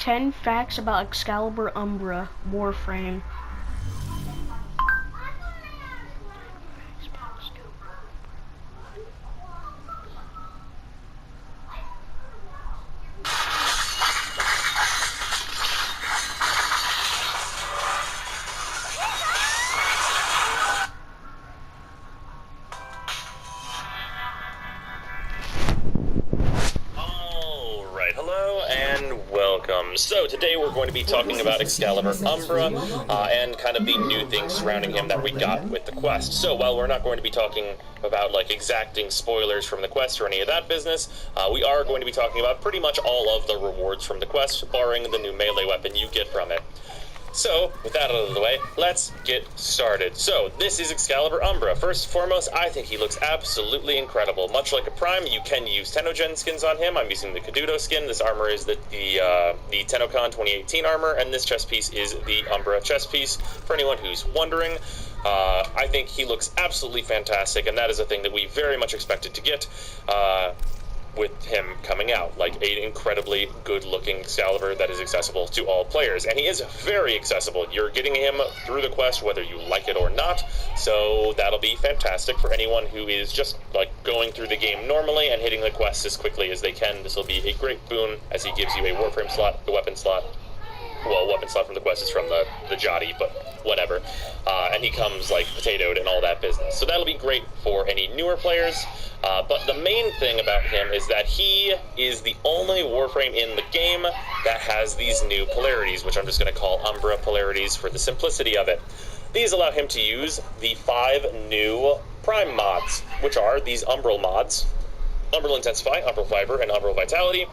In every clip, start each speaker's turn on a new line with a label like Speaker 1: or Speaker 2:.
Speaker 1: 10 facts about Excalibur Umbra Warframe.
Speaker 2: Hello and welcome. So today we're going to be talking about Excalibur Umbra and kind of the new things surrounding him that we got with the quest. So while we're not going to be talking about like exacting spoilers from the quest or any of that business, we are going to be talking about pretty much all of the rewards from the quest, barring the new melee weapon you get from it. So, with that out of the way, let's get started. So, this is Excalibur Umbra. First and foremost, I think he looks absolutely incredible. Much like a Prime, you can use Tennogen skins on him. I'm using the Kaduto skin. This armor is the TennoCon 2018 armor, and this chest piece is the Umbra chest piece, for anyone who's wondering. I think he looks absolutely fantastic, and that is a thing that we very much expected to get. With him coming out, like an incredibly good-looking Excalibur that is accessible to all players. And he is very accessible. You're getting him through the quest whether you like it or not, so that'll be fantastic for anyone who is just like going through the game normally and hitting the quest as quickly as they can. This will be a great boon as he gives you a Warframe slot, the weapon slot. Well, weapon slot from the quest is from the Jotty, but whatever. And he comes like potatoed and all that business. So that'll be great for any newer players. But the main thing about him is that he is the only Warframe in the game that has these new polarities, which I'm just going to call Umbra polarities for the simplicity of it. These allow him to use the 5 new Prime mods, which are these Umbral mods: Umbral Intensify, Umbral Fiber, and Umbral Vitality,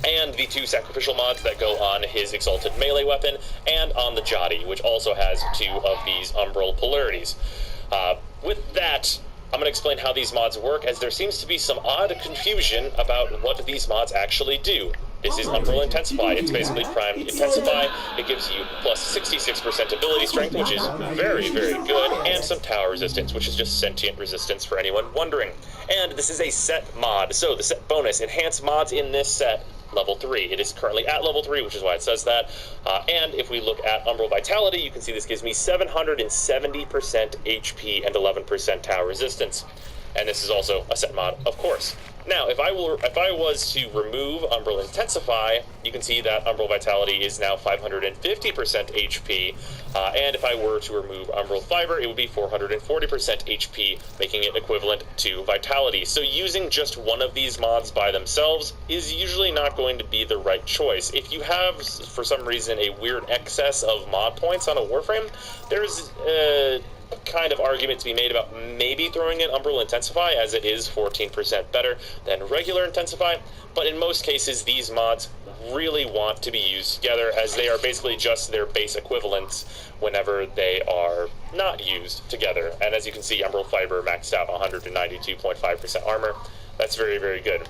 Speaker 2: and the 2 sacrificial mods that go on his Exalted melee weapon and on the Jotty, which also has 2 of these Umbral polarities. With that, I'm going to explain how these mods work, as there seems to be some odd confusion about what these mods actually do. This is Umbral Intensify. It's basically Prime Intensify. It gives you plus 66% ability strength, which is very, very good, and some tower resistance, which is just sentient resistance for anyone wondering. And this is a set mod, so the set bonus, enhanced mods in this set, level 3. It is currently at level 3, which is why it says that. And if we look at Umbral Vitality, you can see this gives me 770% HP and 11% tower resistance. And this is also a set mod, of course. Now, if I was to remove Umbral Intensify, you can see that Umbral Vitality is now 550% HP, and if I were to remove Umbral Fiber, it would be 440% HP, making it equivalent to Vitality. So using just one of these mods by themselves is usually not going to be the right choice. If you have, for some reason, a weird excess of mod points on a Warframe, there's kind of argument to be made about maybe throwing in Umbral Intensify, as it is 14% better than regular Intensify, but in most cases these mods really want to be used together, as they are basically just their base equivalents whenever they are not used together. And as you can see, Umbral Fiber maxed out 192.5% armor. That's very, very good.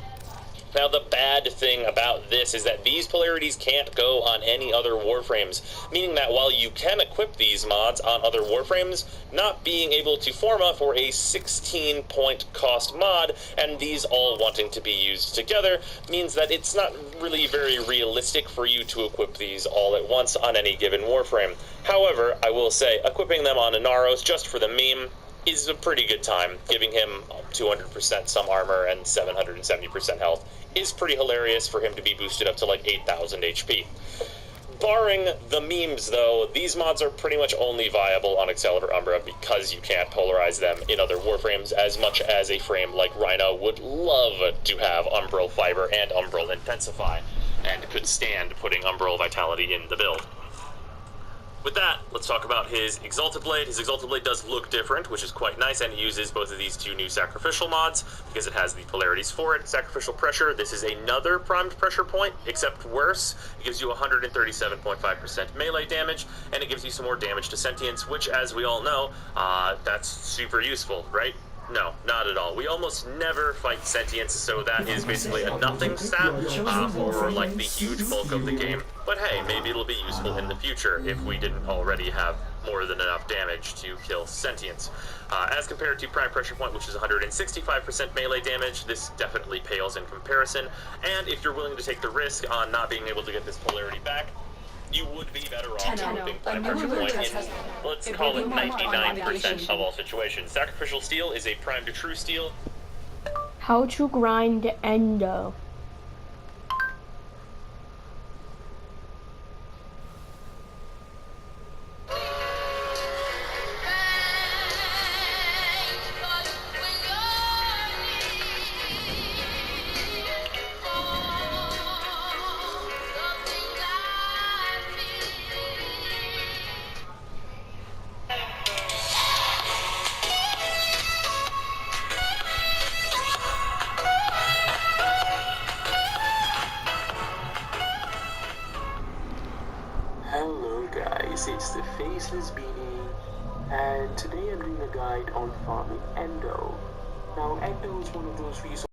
Speaker 2: Now, the bad thing about this is that these polarities can't go on any other Warframes, meaning that while you can equip these mods on other Warframes, not being able to forma for a 16-point cost mod, and these all wanting to be used together, means that it's not really very realistic for you to equip these all at once on any given Warframe. However, I will say, equipping them on Inaros just for the meme is a pretty good time. Giving him 200% some armor and 770% health is pretty hilarious for him to be boosted up to like 8,000 HP. Barring the memes, though, these mods are pretty much only viable on Excalibur Umbra because you can't polarize them in other Warframes, as much as a frame like Rhino would love to have Umbral Fiber and Umbral Intensify, and could stand putting Umbral Vitality in the build. With that, let's talk about his Exalted Blade. His Exalted Blade does look different, which is quite nice, and it uses both of these 2 new sacrificial mods because it has the polarities for it. Sacrificial Pressure, this is another primed pressure point, except worse. It gives you 137.5% melee damage, and it gives you some more damage to sentience, which, as we all know, that's super useful, right? No, not at all. We almost never fight sentience, so that is basically a nothing stat for like the huge bulk of the game. But hey, maybe it'll be useful in the future if we didn't already have more than enough damage to kill sentience. As compared to Prime Pressure Point, which is 165% melee damage, this definitely pales in comparison, and if you're willing to take the risk on not being able to get this polarity back, you would be better off equipping Prime Pressure Point in, let's call it 99% of all situations. Sacrificial Steel is a Prime to True Steel.
Speaker 1: How to grind endo.
Speaker 3: Hello guys, it's the Faceless Beanie, and today I'm doing a guide on farming Endo. Now Endo is one of those resources